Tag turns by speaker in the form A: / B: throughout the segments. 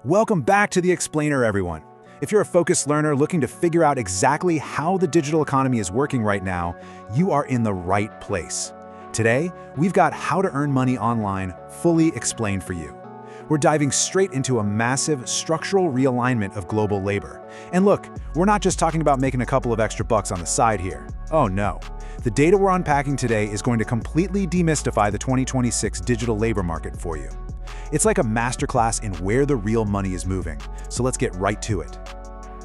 A: Welcome back to The Explainer, everyone. If you're a focused learner looking to figure out exactly how the digital economy is working right now, you are in the right place. Today, we've got how to earn money online fully explained for you. We're diving straight into a massive structural realignment of global labor. And look, we're not just talking about making a couple of extra bucks on the side here. Oh no. The data we're unpacking today is going to completely demystify the 2026 digital labor market for you. It's like a masterclass in where the real money is moving, so let's get right to it.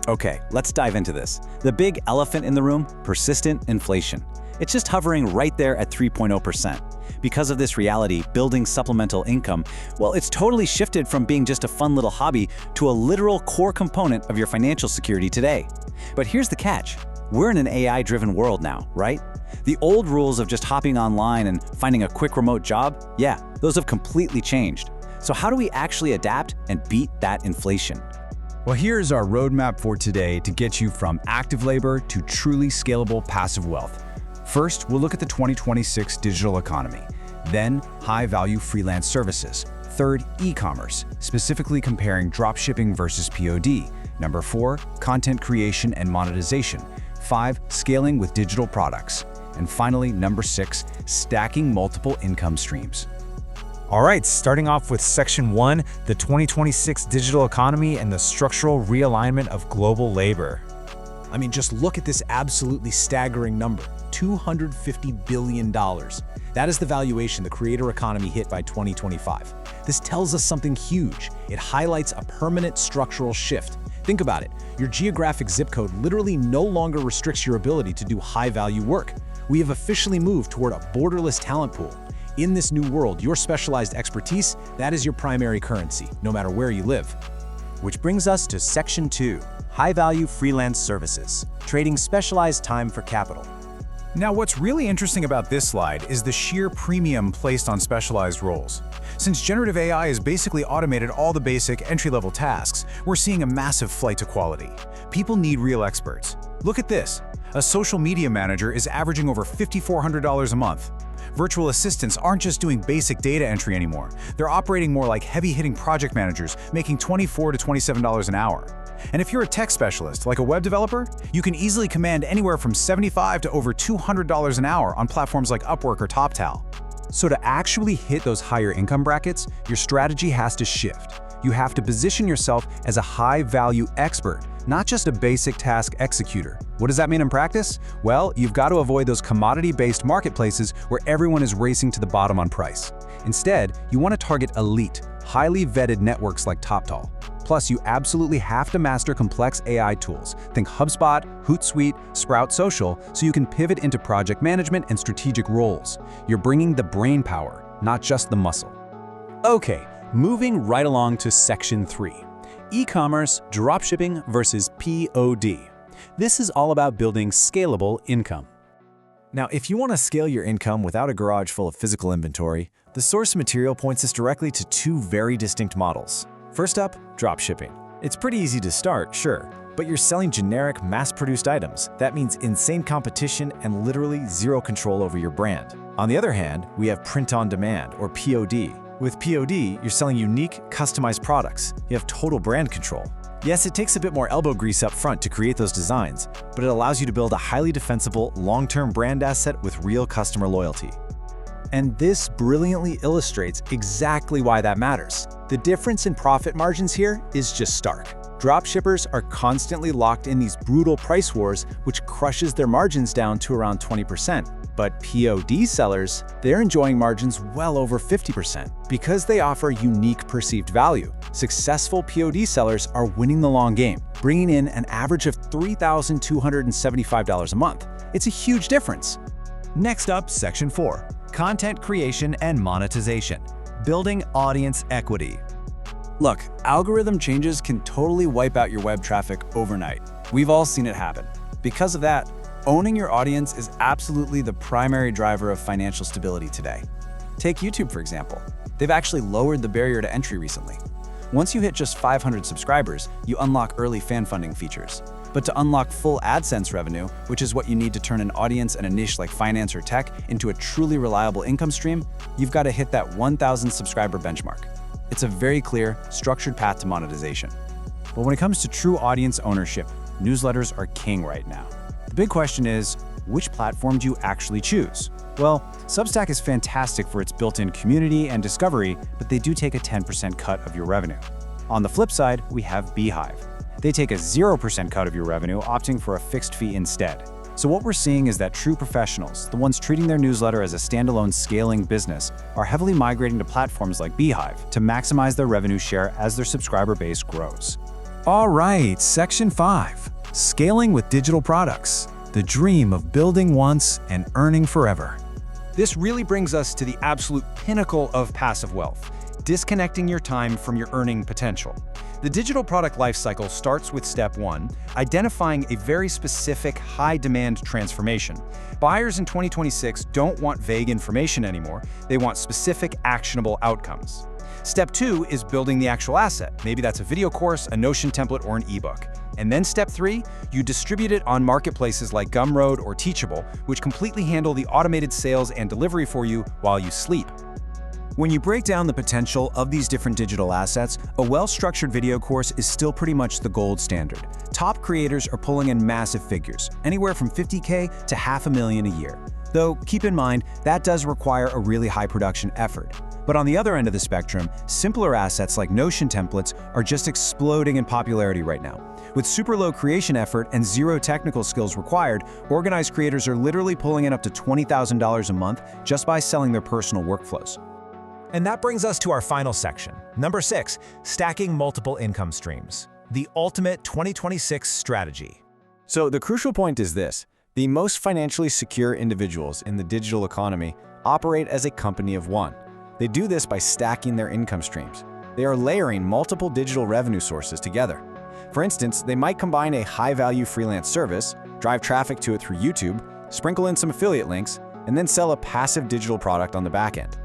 B: Okay, let's dive into this. The big elephant in the room, persistent inflation. It's just hovering right there at 3.0%. Because of this reality, building supplemental income, well, it's totally shifted from being just a fun little hobby to a literal core component of your financial security today. But here's the catch. We're in an AI-driven world now, right? The old rules of just hopping online and finding a quick remote job, yeah, those have completely changed. So how do we actually adapt and beat that inflation?
C: Well, here's our roadmap for today to get you from active labor to truly scalable passive wealth. First, we'll look at the 2026 digital economy. Then, high-value freelance services. Third, e-commerce, specifically comparing dropshipping versus POD. Number 4, content creation and monetization. 5, scaling with digital products. And finally, number 6, stacking multiple income streams.
D: All right, starting off with Section 1, the 2026 digital economy and the structural realignment of global labor.
A: I mean, just look at this absolutely staggering number, $250 billion. That is the valuation the creator economy hit by 2025. This tells us something huge. It highlights a permanent structural shift. Think about it. Your geographic zip code literally no longer restricts your ability to do high-value work. We have officially moved toward a borderless talent pool. In this new world, your specialized expertise, that is your primary currency, no matter where you live.
E: Which brings us to Section 2, high-value freelance services, trading specialized time for capital.
A: Now, what's really interesting about this slide is the sheer premium placed on specialized roles. Since generative AI has basically automated all the basic entry-level tasks, we're seeing a massive flight to quality. People need real experts. Look at this. A social media manager is averaging over $5,400 a month. Virtual assistants aren't just doing basic data entry anymore. They're operating more like heavy-hitting project managers, making $24 to $27 an hour. And if you're a tech specialist, like a web developer, you can easily command anywhere from $75 to over $200 an hour on platforms like Upwork or TopTal. So to actually hit those higher income brackets, your strategy has to shift. You have to position yourself as a high-value expert, not just a basic task executor. What does that mean in practice? Well, you've got to avoid those commodity-based marketplaces where everyone is racing to the bottom on price. Instead, you want to target elite, highly vetted networks like TopTal. Plus, you absolutely have to master complex AI tools. Think HubSpot, Hootsuite, Sprout Social, so you can pivot into project management and strategic roles. You're bringing the brain power, not just the muscle.
E: Okay, moving right along to Section 3, e-commerce, dropshipping versus POD. This is all about building scalable income.
F: Now, if you want to scale your income without a garage full of physical inventory, the source material points us directly to two very distinct models. First up, dropshipping. It's pretty easy to start, sure, but you're selling generic, mass-produced items. That means insane competition and literally zero control over your brand. On the other hand, we have print-on-demand, or POD. With POD, you're selling unique, customized products. You have total brand control. Yes, it takes a bit more elbow grease up front to create those designs, but it allows you to build a highly defensible, long-term brand asset with real customer loyalty.
D: And this brilliantly illustrates exactly why that matters. The difference in profit margins here is just stark. Dropshippers are constantly locked in these brutal price wars, which crushes their margins down to around 20%. But POD sellers, they're enjoying margins well over 50% because they offer unique perceived value. Successful POD sellers are winning the long game, bringing in an average of $3,275 a month. It's a huge difference.
G: Next up, Section 4, content creation and monetization, building audience equity.
B: Look, algorithm changes can totally wipe out your web traffic overnight. We've all seen it happen. Because of that, owning your audience is absolutely the primary driver of financial stability today. Take YouTube, for example. They've actually lowered the barrier to entry recently. Once you hit just 500 subscribers, you unlock early fan funding features. But to unlock full AdSense revenue, which is what you need to turn an audience and a niche like finance or tech into a truly reliable income stream, you've got to hit that 1,000 subscriber benchmark.
C: It's a very clear, structured path to monetization. But when it comes to true audience ownership, newsletters are king right now. The big question is, which platform do you actually choose? Well, Substack is fantastic for its built-in community and discovery, but they do take a 10% cut of your revenue. On the flip side, we have Beehive. They take a 0% cut of your revenue, opting for a fixed fee instead. So what we're seeing is that true professionals, the ones treating their newsletter as a standalone scaling business, are heavily migrating to platforms like Beehive to maximize their revenue share as their subscriber base grows.
A: All right, Section 5. Scaling with digital products. The dream of building once and earning forever.
D: This really brings us to the absolute pinnacle of passive wealth, disconnecting your time from your earning potential. The digital product lifecycle starts with step 1, identifying a very specific high-demand transformation. Buyers in 2026 don't want vague information anymore. They want specific, actionable outcomes. Step 2 is building the actual asset. Maybe that's a video course, a Notion template, or an ebook. And then step 3, you distribute it on marketplaces like Gumroad or Teachable, which completely handle the automated sales and delivery for you while you sleep.
A: When you break down the potential of these different digital assets, a well-structured video course is still pretty much the gold standard. Top creators are pulling in massive figures, anywhere from $50K to $500,000 a year. Though, keep in mind, that does require a really high production effort. But on the other end of the spectrum, simpler assets like Notion templates are just exploding in popularity right now. With super low creation effort and zero technical skills required, organized creators are literally pulling in up to $20,000 a month just by selling their personal workflows.
F: And that brings us to our final section. Number 6, stacking multiple income streams. The ultimate 2026 strategy.
C: So the crucial point is this: the most financially secure individuals in the digital economy operate as a company of one. They do this by stacking their income streams. They are layering multiple digital revenue sources together. For instance, they might combine a high-value freelance service, drive traffic to it through YouTube, sprinkle in some affiliate links, and then sell a passive digital product on the back end.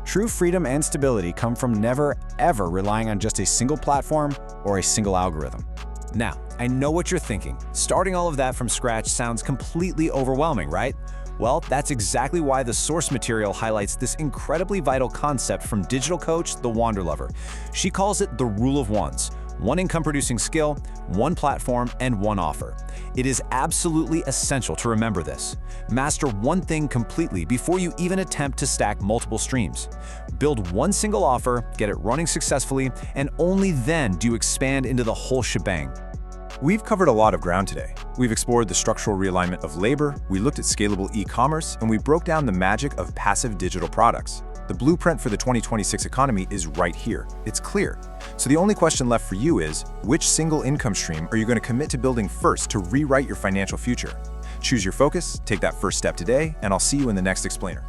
C: True freedom and stability come from never, ever relying on just a single platform or a single algorithm.
F: Now, I know what you're thinking. Starting all of that from scratch sounds completely overwhelming, right? Well, that's exactly why the source material highlights this incredibly vital concept from digital coach, The Wanderlover. She calls it the rule of ones. One income-producing skill, one platform, and one offer. It is absolutely essential to remember this. Master one thing completely before you even attempt to stack multiple streams. Build one single offer, get it running successfully, and only then do you expand into the whole shebang.
H: We've covered a lot of ground today. We've explored the structural realignment of labor, we looked at scalable e-commerce, and we broke down the magic of passive digital products. The blueprint for the 2026 economy is right here. It's clear. So the only question left for you is, which single income stream are you going to commit to building first to rewrite your financial future? Choose your focus, take that first step today, and I'll see you in the next explainer.